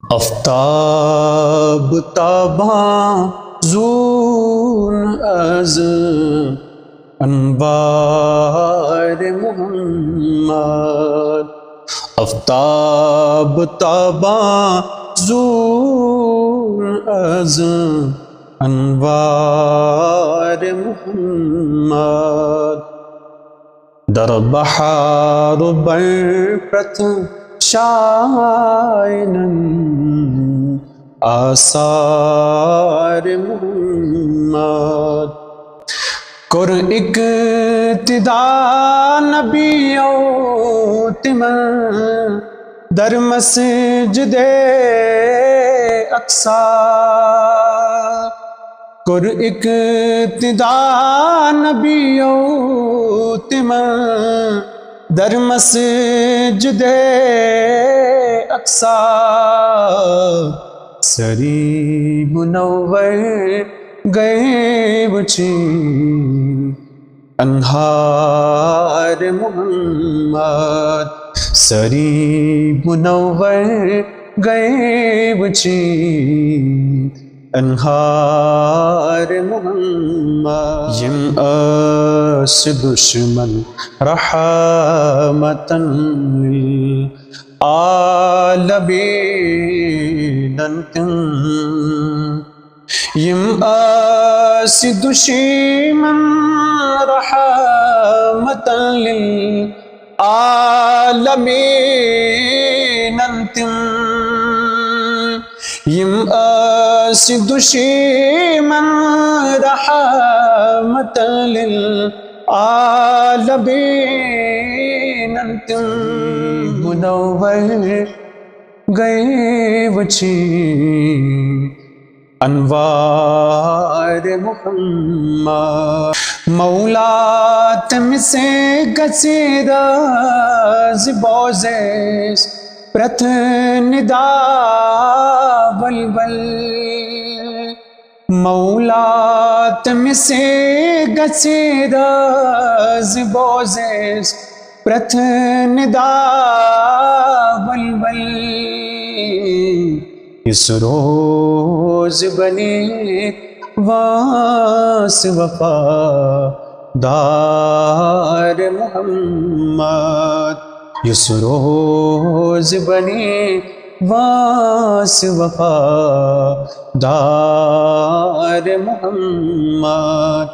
Aftab Taban zone is Anwar Muhammad, Aftab Taban zone is انوار محمد، در بحار برپرت شائنن آثار محمد، کر اقتدا نبیوں تمن در مسجد اقصی، کر اقتدا نبیوں تمن در مسجد اقصی، سری منور گئے بچی انہار محمد، سری منور گئے بچی انہار محمد، یم اس دشمن رحمتن للعالمین انتم، یم اس دشمن رحمتن للعالمین انتم، یم اس دشمن رحمتن للعالمین انتم، منور گئے وچی انوار محمد، مولا تم سے گسیدہ زبوزیس پرت ندا بلبل، مولا تم سے گسیدہ زبوزیس پرت ندا بلبل، اس روز بنے واس وفادار محمد، اس روز بنے واس وفادار محمد،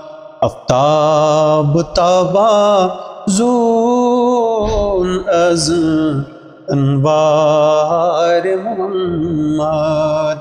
آفتاب Taban zone is Anwar Muhammad.